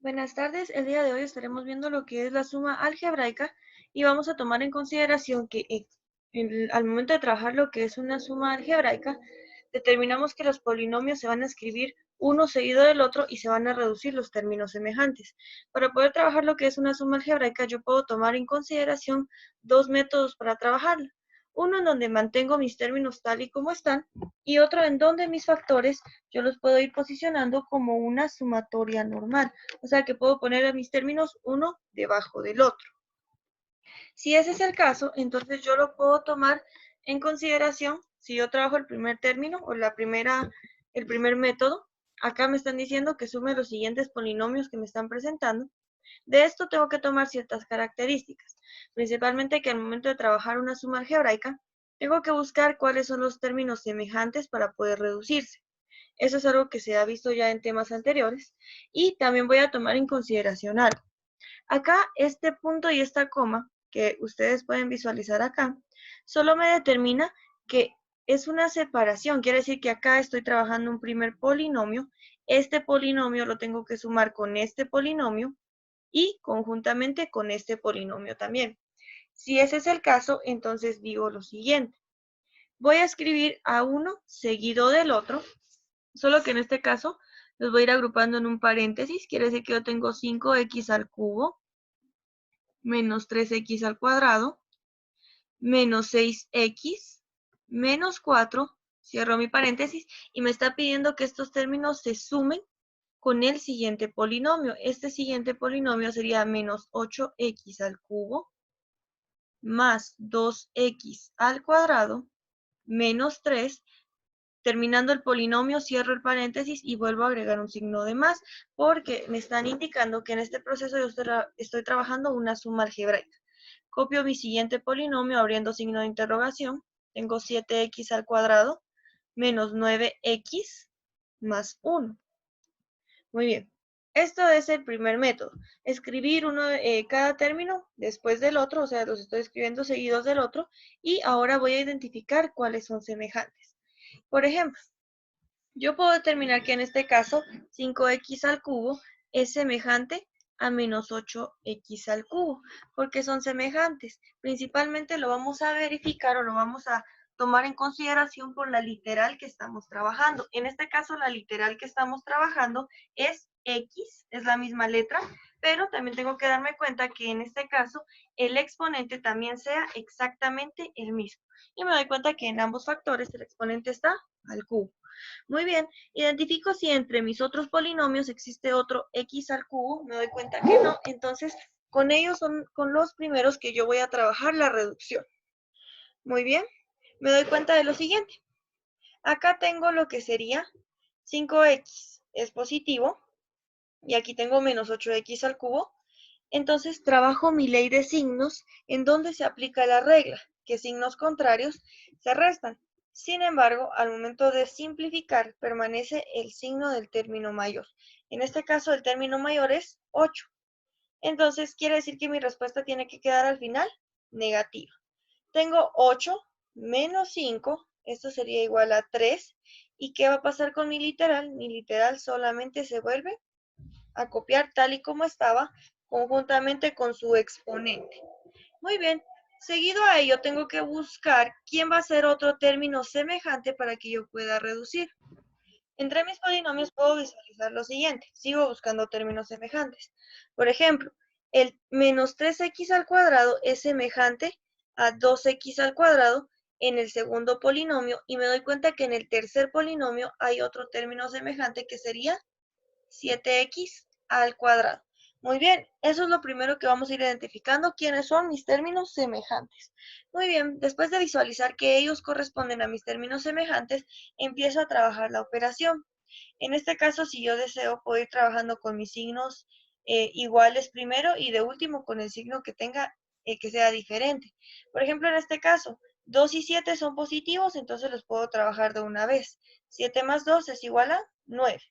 Buenas tardes, el día de hoy estaremos viendo lo que es la suma algebraica y vamos a tomar en consideración que al momento de trabajar lo que es una suma algebraica, determinamos que los polinomios se van a escribir uno seguido del otro y se van a reducir los términos semejantes. Para poder trabajar lo que es una suma algebraica, yo puedo tomar en consideración dos métodos para trabajarla. Uno en donde mantengo mis términos tal y como están y otro en donde mis factores yo los puedo ir posicionando como una sumatoria normal. O sea que puedo poner a mis términos uno debajo del otro. Si ese es el caso, entonces yo lo puedo tomar en consideración si yo trabajo el primer término o el primer método. Acá me están diciendo que sume los siguientes polinomios que me están presentando. De esto tengo que tomar ciertas características, principalmente que al momento de trabajar una suma algebraica, tengo que buscar cuáles son los términos semejantes para poder reducirse. Eso es algo que se ha visto ya en temas anteriores. Y también voy a tomar en consideración algo. Acá, este punto y esta coma, que ustedes pueden visualizar acá, solo me determina que es una separación. Quiere decir que acá estoy trabajando un primer polinomio. Este polinomio lo tengo que sumar con este polinomio y conjuntamente con este polinomio también. Si ese es el caso, entonces digo lo siguiente. Voy a escribir a uno seguido del otro, solo que en este caso los voy a ir agrupando en un paréntesis. Quiere decir que yo tengo 5x al cubo menos 3x al cuadrado menos 6x menos 4, cierro mi paréntesis, y me está pidiendo que estos términos se sumen con el siguiente polinomio. Este siguiente polinomio sería menos 8x al cubo más 2x al cuadrado menos 3. Terminando el polinomio, cierro el paréntesis y vuelvo a agregar un signo de más, porque me están indicando que en este proceso yo estoy trabajando una suma algebraica. Copio mi siguiente polinomio abriendo signo de interrogación. Tengo 7x al cuadrado menos 9x más 1. Muy bien. Esto es el primer método. Escribir cada término después del otro, o sea, los estoy escribiendo seguidos del otro, y ahora voy a identificar cuáles son semejantes. Por ejemplo, yo puedo determinar que en este caso 5x al cubo es semejante a menos 8x al cubo, porque son semejantes. Principalmente lo vamos a verificar o lo vamos a tomar en consideración por la literal que estamos trabajando. En este caso, la literal que estamos trabajando es x, es la misma letra, pero también tengo que darme cuenta que en este caso el exponente también sea exactamente el mismo. Y me doy cuenta que en ambos factores el exponente está al cubo. Muy bien, identifico si entre mis otros polinomios existe otro x al cubo, me doy cuenta que no, entonces con ellos son con los primeros que yo voy a trabajar la reducción. Muy bien, me doy cuenta de lo siguiente. Acá tengo lo que sería 5x es positivo y aquí tengo menos 8x al cubo. Entonces trabajo mi ley de signos en donde se aplica la regla, que signos contrarios se restan. Sin embargo, al momento de simplificar, permanece el signo del término mayor. En este caso, el término mayor es 8. Entonces, quiere decir que mi respuesta tiene que quedar al final negativa. Tengo 8 menos 5, esto sería igual a 3. ¿Y qué va a pasar con mi literal? Mi literal solamente se vuelve a copiar tal y como estaba, conjuntamente con su exponente. Muy bien, seguido a ello tengo que buscar quién va a ser otro término semejante para que yo pueda reducir. Entre mis polinomios puedo visualizar lo siguiente, sigo buscando términos semejantes. Por ejemplo, el menos 3x al cuadrado es semejante a 2x al cuadrado en el segundo polinomio y me doy cuenta que en el tercer polinomio hay otro término semejante que sería 7x al cuadrado. Muy bien, eso es lo primero que vamos a ir identificando, quiénes son mis términos semejantes. Muy bien, después de visualizar que ellos corresponden a mis términos semejantes, empiezo a trabajar la operación. En este caso, si yo deseo, puedo ir trabajando con mis signos iguales primero y de último con el signo que tenga que sea diferente. Por ejemplo, en este caso, 2 y 7 son positivos, entonces los puedo trabajar de una vez. 7 más 2 es igual a 9.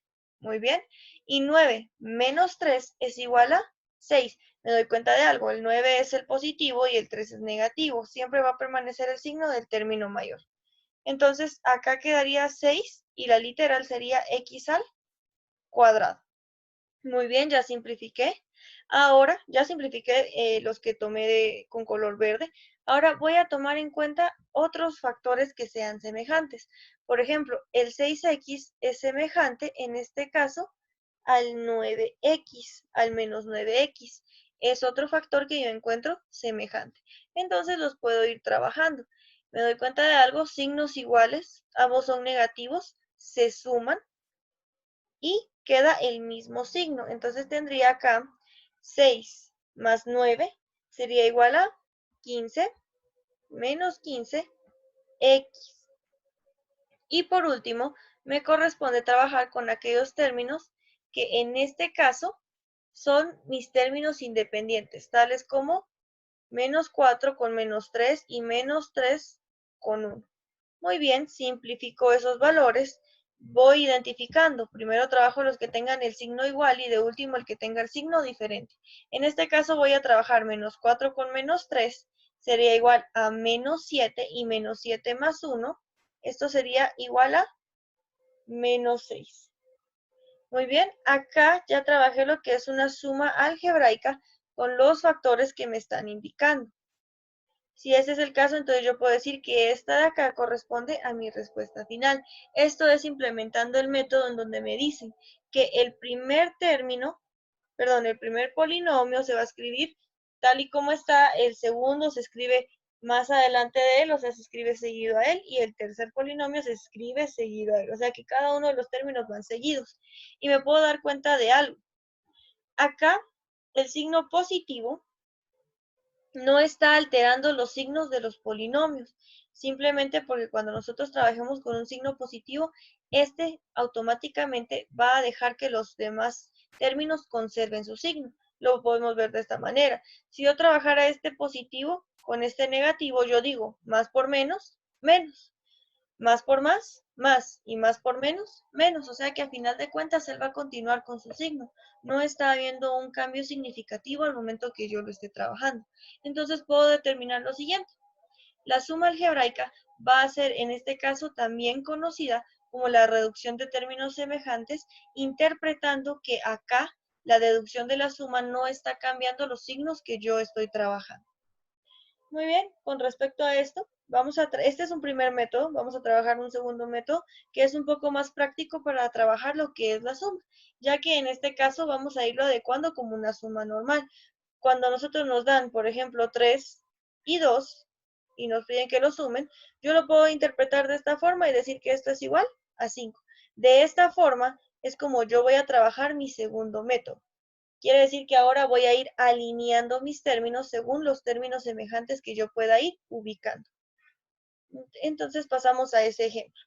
Muy bien. Y 9 menos 3 es igual a 6. Me doy cuenta de algo, el 9 es el positivo y el 3 es negativo. Siempre va a permanecer el signo del término mayor. Entonces, acá quedaría 6 y la literal sería x al cuadrado. Muy bien, ya simplifiqué. Ahora, ya simplifiqué los que tomé con color verde. Ahora voy a tomar en cuenta otros factores que sean semejantes. Por ejemplo, el 6x es semejante, en este caso, al 9x, al menos 9x. Es otro factor que yo encuentro semejante. Entonces los puedo ir trabajando. Me doy cuenta de algo, signos iguales, ambos son negativos, se suman y queda el mismo signo. Entonces tendría acá 6 más 9 sería igual a 15 menos 15 x. Y por último, me corresponde trabajar con aquellos términos que en este caso son mis términos independientes, tales como menos 4 con menos 3 y menos 3 con 1. Muy bien, simplifico esos valores. Voy identificando. Primero trabajo los que tengan el signo igual y de último el que tenga el signo diferente. En este caso voy a trabajar menos 4 con menos 3. Sería igual a menos 7 y menos 7 más 1. Esto sería igual a menos 6. Muy bien, acá ya trabajé lo que es una suma algebraica con los factores que me están indicando. Si ese es el caso, entonces yo puedo decir que esta de acá corresponde a mi respuesta final. Esto es implementando el método en donde me dicen que el primer término, perdón, el primer polinomio se va a escribir tal y como está, el segundo se escribe más adelante de él, o sea, se escribe seguido a él, y el tercer polinomio se escribe seguido a él. O sea que cada uno de los términos van seguidos. Y me puedo dar cuenta de algo. Acá, el signo positivo no está alterando los signos de los polinomios, simplemente porque cuando nosotros trabajemos con un signo positivo, este automáticamente va a dejar que los demás términos conserven su signo. Lo podemos ver de esta manera. Si yo trabajara este positivo con este negativo, yo digo más por menos, menos. Más por más, y más por menos, menos. O sea que a final de cuentas él va a continuar con su signo. No está habiendo un cambio significativo al momento que yo lo esté trabajando. Entonces puedo determinar lo siguiente. La suma algebraica va a ser en este caso también conocida como la reducción de términos semejantes, interpretando que acá la deducción de la suma no está cambiando los signos que yo estoy trabajando. Muy bien, con respecto a esto, este es un primer método, vamos a trabajar un segundo método que es un poco más práctico para trabajar lo que es la suma, ya que en este caso vamos a irlo adecuando como una suma normal. Cuando nosotros nos dan, por ejemplo, 3 y 2 y nos piden que lo sumen, yo lo puedo interpretar de esta forma y decir que esto es igual a 5. De esta forma es como yo voy a trabajar mi segundo método. Quiere decir que ahora voy a ir alineando mis términos según los términos semejantes que yo pueda ir ubicando. Entonces pasamos a ese ejemplo.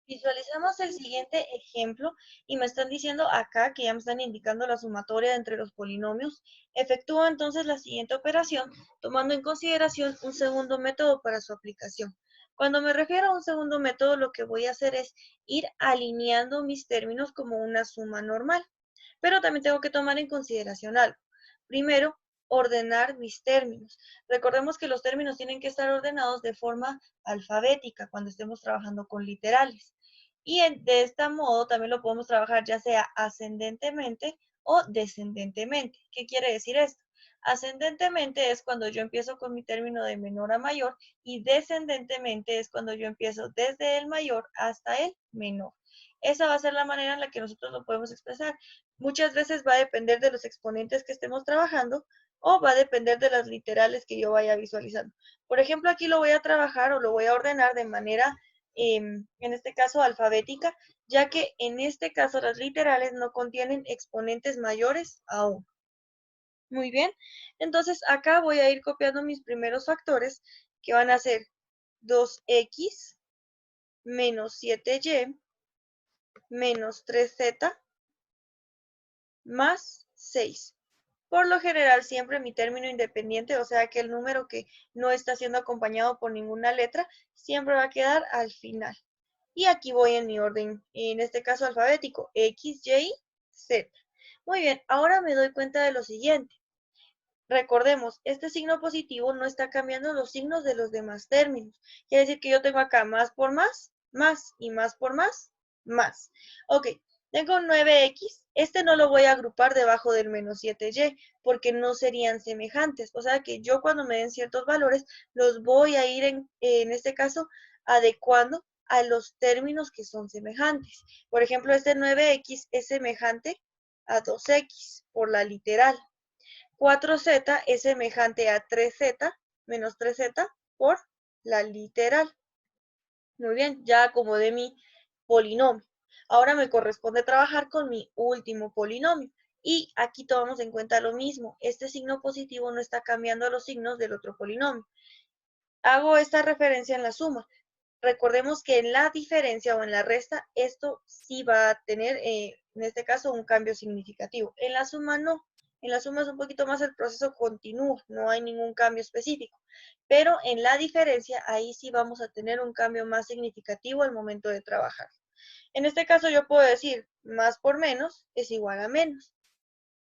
Visualizamos el siguiente ejemplo y me están diciendo acá que ya me están indicando la sumatoria entre los polinomios. Efectúo entonces la siguiente operación tomando en consideración un segundo método para su aplicación. Cuando me refiero a un segundo método, lo que voy a hacer es ir alineando mis términos como una suma normal. Pero también tengo que tomar en consideración algo. Primero, ordenar mis términos. Recordemos que los términos tienen que estar ordenados de forma alfabética cuando estemos trabajando con literales. Y de este modo también lo podemos trabajar ya sea ascendentemente o descendentemente. ¿Qué quiere decir esto? Ascendentemente es cuando yo empiezo con mi término de menor a mayor y descendentemente es cuando yo empiezo desde el mayor hasta el menor. Esa va a ser la manera en la que nosotros lo podemos expresar. Muchas veces va a depender de los exponentes que estemos trabajando o va a depender de las literales que yo vaya visualizando. Por ejemplo, aquí lo voy a trabajar o lo voy a ordenar de manera, en este caso, alfabética, ya que en este caso las literales no contienen exponentes mayores a 1. Muy bien, entonces acá voy a ir copiando mis primeros factores que van a ser 2x menos 7y menos 3z más 6. Por lo general, siempre mi término independiente, o sea que el número que no está siendo acompañado por ninguna letra, siempre va a quedar al final. Y aquí voy en mi orden, en este caso alfabético, X, Y, Z. Muy bien, ahora me doy cuenta de lo siguiente. Recordemos, este signo positivo no está cambiando los signos de los demás términos. Quiere decir que yo tengo acá más por más, y más por más, más. Ok, Tengo 9x, este no lo voy a agrupar debajo del menos 7y, porque no serían semejantes. O sea que yo cuando me den ciertos valores, los voy a ir en este caso adecuando a los términos que son semejantes. Por ejemplo, este 9x es semejante a 2x por la literal. 4z es semejante a 3z menos 3z por la literal. Muy bien, ya acomodé mi polinomio. Ahora me corresponde trabajar con mi último polinomio. Y aquí tomamos en cuenta lo mismo. Este signo positivo no está cambiando a los signos del otro polinomio. Hago esta referencia en la suma. Recordemos que en la diferencia o en la resta, esto sí va a tener, en este caso, un cambio significativo. En la suma no. En la suma es un poquito más el proceso continúa, no hay ningún cambio específico. Pero en la diferencia, ahí sí vamos a tener un cambio más significativo al momento de trabajar. En este caso yo puedo decir más por menos es igual a menos.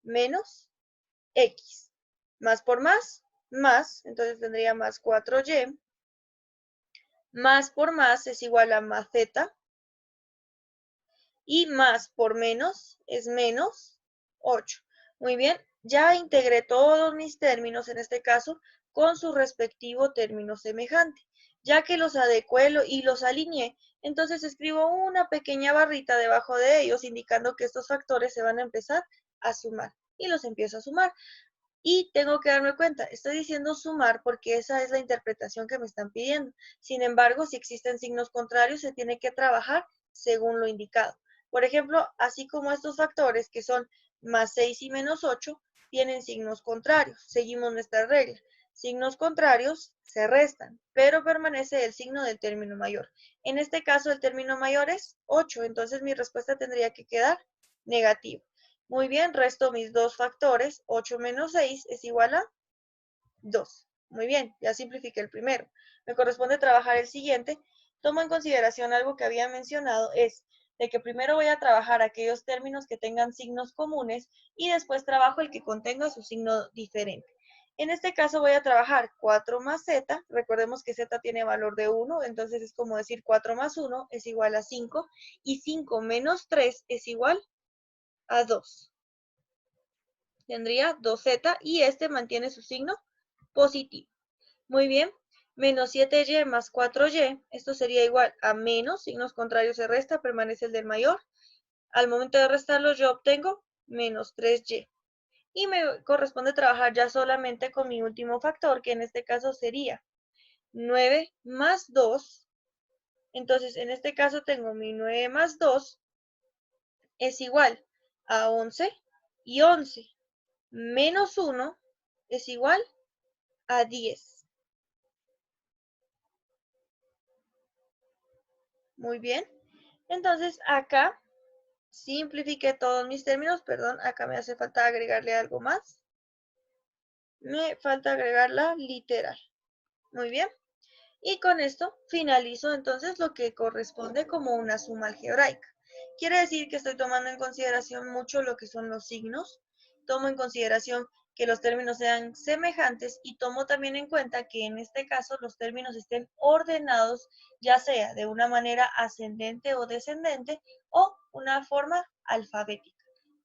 Menos x. Más por más. Entonces tendría más 4y. Más por más es igual a más z. Y más por menos es menos 8. Muy bien, ya integré todos mis términos en este caso con su respectivo término semejante. Ya que los adecué y los alineé, entonces escribo una pequeña barrita debajo de ellos indicando que estos factores se van a empezar a sumar. Y los empiezo a sumar. Y tengo que darme cuenta, estoy diciendo sumar porque esa es la interpretación que me están pidiendo. Sin embargo, si existen signos contrarios, se tiene que trabajar según lo indicado. Por ejemplo, así como estos factores que son más 6 y menos 8, tienen signos contrarios. Seguimos nuestra regla. Signos contrarios se restan, pero permanece el signo del término mayor. En este caso, el término mayor es 8, entonces mi respuesta tendría que quedar negativa. Muy bien, resto mis dos factores. 8 menos 6 es igual a 2. Muy bien, ya simplifiqué el primero. Me corresponde trabajar el siguiente. Tomo en consideración algo que había mencionado, es de que primero voy a trabajar aquellos términos que tengan signos comunes y después trabajo el que contenga su signo diferente. En este caso voy a trabajar 4 más z. Recordemos que z tiene valor de 1, entonces es como decir 4 más 1 es igual a 5 y 5 menos 3 es igual a 2. Tendría 2z y este mantiene su signo positivo. Muy bien, menos 7y más 4y, esto sería igual a menos, signos contrarios se resta, permanece el del mayor. Al momento de restarlos yo obtengo menos 3y. Y me corresponde trabajar ya solamente con mi último factor, que en este caso sería 9 más 2. Entonces, en este caso tengo mi 9 más 2 es igual a 11 y 11 menos 1 es igual a 10. Muy bien. Entonces acá simplifiqué todos mis términos. Perdón, acá me hace falta agregarle algo más. Me falta agregar la literal. Muy bien. Y con esto finalizo entonces lo que corresponde como una suma algebraica. Quiere decir que estoy tomando en consideración mucho lo que son los signos. Tomo en consideración que los términos sean semejantes y tomo también en cuenta que en este caso los términos estén ordenados, ya sea de una manera ascendente o descendente o una forma alfabética.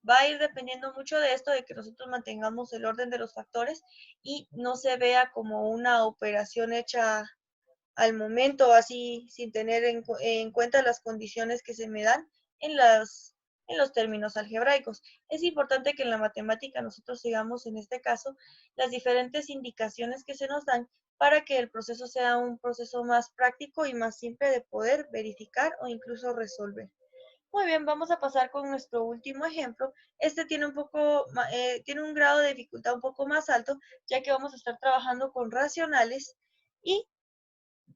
Va a ir dependiendo mucho de esto, de que nosotros mantengamos el orden de los factores y no se vea como una operación hecha al momento, así sin tener en cuenta las condiciones que se me dan en los términos algebraicos. Es importante que en la matemática nosotros sigamos, en este caso, las diferentes indicaciones que se nos dan para que el proceso sea un proceso más práctico y más simple de poder verificar o incluso resolver. Muy bien, vamos a pasar con nuestro último ejemplo. Este tiene tiene un grado de dificultad un poco más alto, ya que vamos a estar trabajando con racionales y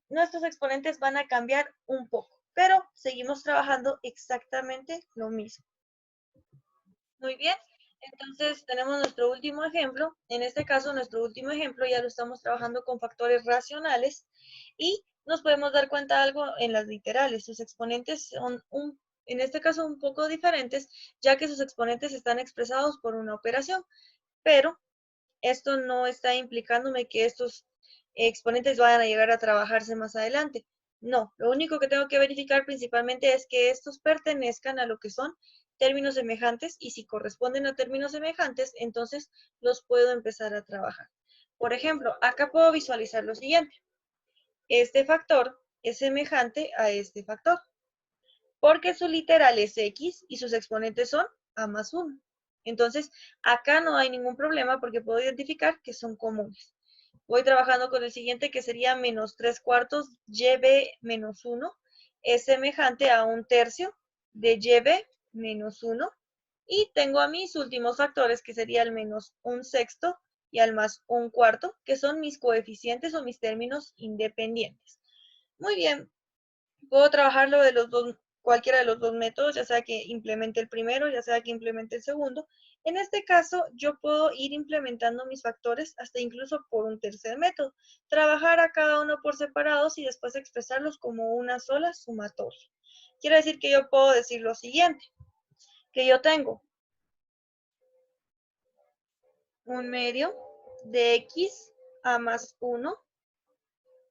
nuestros exponentes van a cambiar un poco, pero seguimos trabajando exactamente lo mismo. Muy bien, entonces tenemos nuestro último ejemplo. En este caso, nuestro último ejemplo ya lo estamos trabajando con factores racionales y nos podemos dar cuenta de algo en las literales. Sus exponentes son en este caso un poco diferentes, ya que sus exponentes están expresados por una operación, pero esto no está implicándome que estos exponentes vayan a llegar a trabajarse más adelante. No, lo único que tengo que verificar principalmente es que estos pertenezcan a lo que son términos semejantes y si corresponden a términos semejantes, entonces los puedo empezar a trabajar. Por ejemplo, acá puedo visualizar lo siguiente. Este factor es semejante a este factor, porque su literal es x y sus exponentes son a más 1. Entonces, acá no hay ningún problema porque puedo identificar que son comunes. Voy trabajando con el siguiente que sería menos 3 cuartos yb menos 1. Es semejante a un tercio de yb menos 1. Y tengo a mis últimos factores que sería el menos un sexto y al más un cuarto, que son mis coeficientes o mis términos independientes. Muy bien, puedo trabajarlo de los dos, cualquiera de los dos métodos, ya sea que implemente el primero, ya sea que implemente el segundo. En este caso, yo puedo ir implementando mis factores hasta incluso por un tercer método. Trabajar a cada uno por separados y después expresarlos como una sola sumatoria. Quiere decir que yo puedo decir lo siguiente, que yo tengo un medio de x a más 1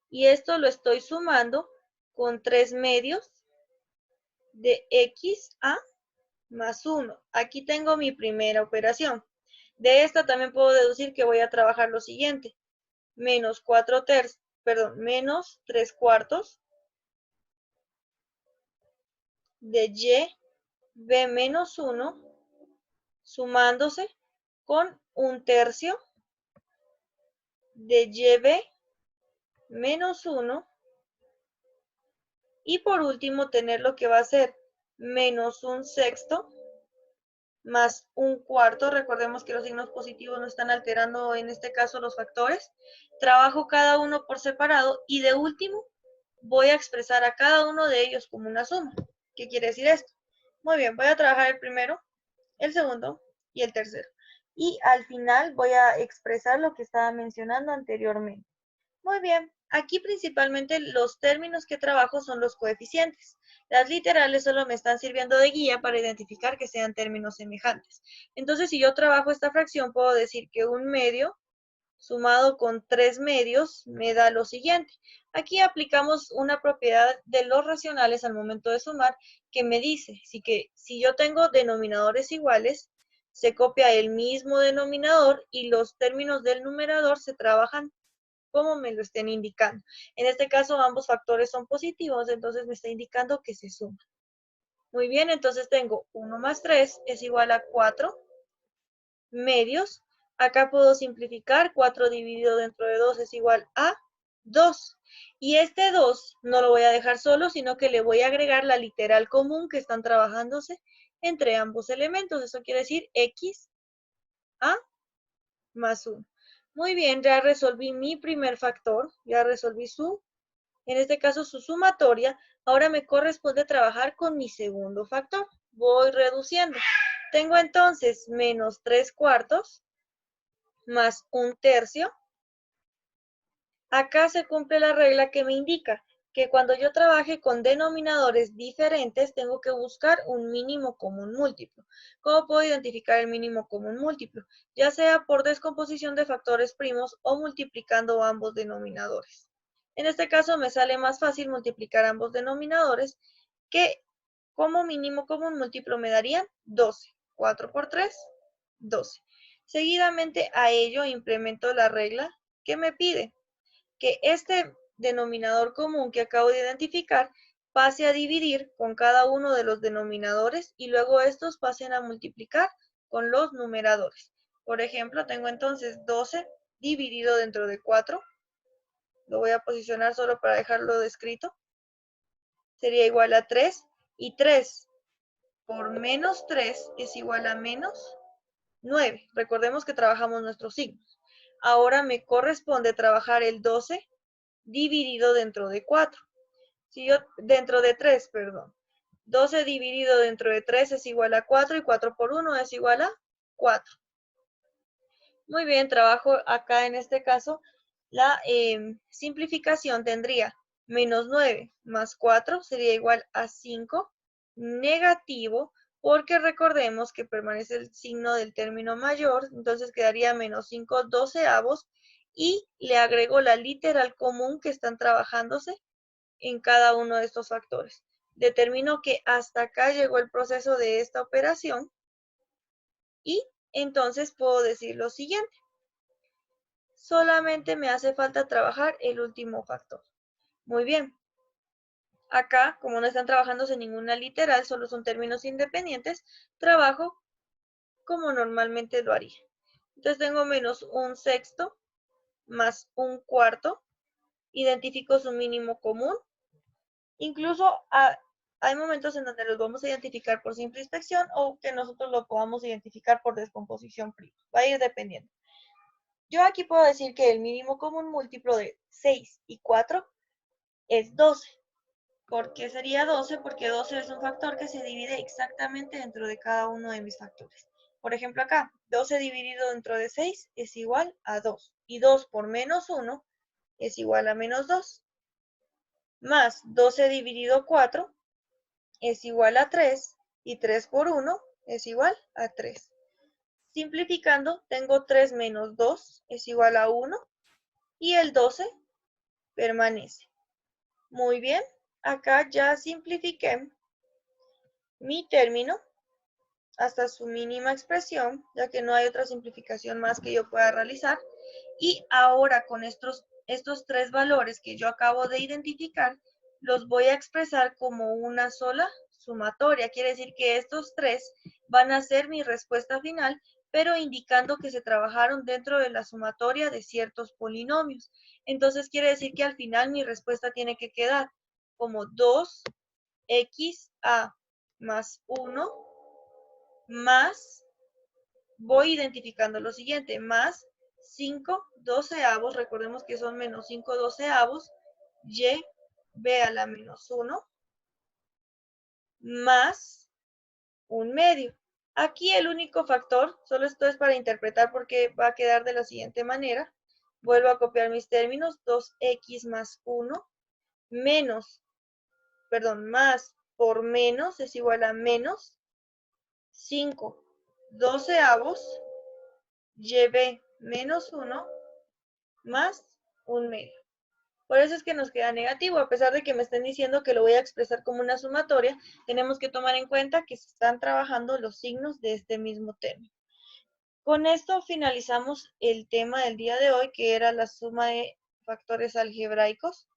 y esto lo estoy sumando con 3 medios de x a más 1. Aquí tengo mi primera operación. De esta también puedo deducir que voy a trabajar lo siguiente. Menos 3 cuartos de y b menos 1 sumándose con un tercio de yb menos 1 y por último tener lo que va a ser menos un sexto más un cuarto. Recordemos que los signos positivos no están alterando en este caso los factores. Trabajo cada uno por separado y de último voy a expresar a cada uno de ellos como una suma. ¿Qué quiere decir esto? Muy bien, voy a trabajar el primero, el segundo y el tercero. Y al final voy a expresar lo que estaba mencionando anteriormente. Muy bien, aquí principalmente los términos que trabajo son los coeficientes. Las literales solo me están sirviendo de guía para identificar que sean términos semejantes. Entonces, si yo trabajo esta fracción, puedo decir que un medio sumado con 3 medios me da lo siguiente. Aquí aplicamos una propiedad de los racionales al momento de sumar que me dice que si yo tengo denominadores iguales, se copia el mismo denominador y los términos del numerador se trabajan como me lo estén indicando. En este caso, ambos factores son positivos, entonces me está indicando que se suma. Muy bien, entonces tengo 1 más 3 es igual a 4 medios. Acá puedo simplificar, 4 dividido dentro de 2 es igual a 2. Y este 2 no lo voy a dejar solo, sino que le voy a agregar la literal común que están trabajándose entre ambos elementos. Eso quiere decir x a más 1. Muy bien, ya resolví mi primer factor, ya resolví en este caso su sumatoria. Ahora me corresponde trabajar con mi segundo factor. Voy reduciendo. Tengo entonces menos 3 cuartos más un tercio. Acá se cumple la regla que me indica que cuando yo trabaje con denominadores diferentes, tengo que buscar un mínimo común múltiplo. ¿Cómo puedo identificar el mínimo común múltiplo? Ya sea por descomposición de factores primos o multiplicando ambos denominadores. En este caso me sale más fácil multiplicar ambos denominadores, que como mínimo común múltiplo me darían 12. 4 por 3, 12. Seguidamente a ello implemento la regla que me pide que este denominador común que acabo de identificar pase a dividir con cada uno de los denominadores y luego estos pasen a multiplicar con los numeradores. Por ejemplo, tengo entonces 12 dividido dentro de 4. Lo voy a posicionar solo para dejarlo descrito. Sería igual a 3 y 3 por menos 3 es igual a menos 9. Recordemos que trabajamos nuestros signos. Ahora me corresponde trabajar el 12 dividido dentro de 4. Si yo, dentro de 3, perdón. 12 dividido dentro de 3 es igual a 4 y 4 por 1 es igual a 4. Muy bien, trabajo acá en este caso. La simplificación tendría menos 9 más 4 sería igual a 5, negativo, porque recordemos que permanece el signo del término mayor, entonces quedaría menos 5 doceavos y le agrego la literal común que están trabajándose en cada uno de estos factores. Determino que hasta acá llegó el proceso de esta operación y entonces puedo decir lo siguiente. Solamente me hace falta trabajar el último factor. Muy bien. Acá, como no están trabajándose ninguna literal, solo son términos independientes, trabajo como normalmente lo haría. Entonces tengo menos un sexto más un cuarto. Identifico su mínimo común. Incluso hay momentos en donde los vamos a identificar por simple inspección o que nosotros lo podamos identificar por descomposición prima. Va a ir dependiendo. Yo aquí puedo decir que el mínimo común múltiplo de 6 y 4 es 12. ¿Por qué sería 12? Porque 12 es un factor que se divide exactamente dentro de cada uno de mis factores. Por ejemplo acá, 12 dividido dentro de 6 es igual a 2. Y 2 por menos 1 es igual a menos 2. Más 12 dividido 4 es igual a 3. Y 3 por 1 es igual a 3. Simplificando, tengo 3 menos 2 es igual a 1. Y el 12 permanece. Muy bien, acá ya simplifiqué mi término hasta su mínima expresión, ya que no hay otra simplificación más que yo pueda realizar. Y ahora con estos tres valores que yo acabo de identificar, los voy a expresar como una sola sumatoria. Quiere decir que estos tres van a ser mi respuesta final, pero indicando que se trabajaron dentro de la sumatoria de ciertos polinomios. Entonces quiere decir que al final mi respuesta tiene que quedar como 2xa más 1 más, voy identificando lo siguiente, más 5 doceavos, recordemos que son menos 5 doceavos, y b a la menos 1, más un medio. Aquí el único factor, solo esto es para interpretar porque va a quedar de la siguiente manera. Vuelvo a copiar mis términos, 2x más 1, más por menos es igual a menos 5 doceavos, y menos 1 más un medio. Por eso es que nos queda negativo, a pesar de que me estén diciendo que lo voy a expresar como una sumatoria, tenemos que tomar en cuenta que se están trabajando los signos de este mismo término. Con esto finalizamos el tema del día de hoy, que era la suma de factores algebraicos.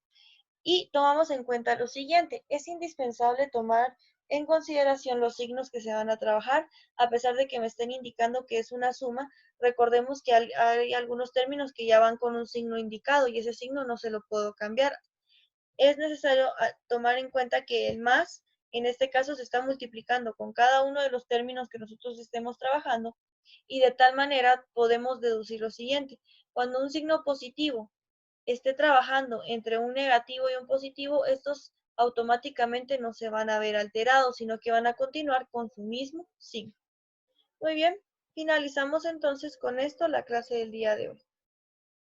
Y tomamos en cuenta lo siguiente, es indispensable tomar en consideración los signos que se van a trabajar, a pesar de que me estén indicando que es una suma. Recordemos que hay algunos términos que ya van con un signo indicado y ese signo no se lo puedo cambiar. Es necesario tomar en cuenta que el más, en este caso, se está multiplicando con cada uno de los términos que nosotros estemos trabajando y de tal manera podemos deducir lo siguiente. Cuando un signo positivo esté trabajando entre un negativo y un positivo, estos automáticamente no se van a ver alterados, sino que van a continuar con su mismo signo. Muy bien, finalizamos entonces con esto la clase del día de hoy.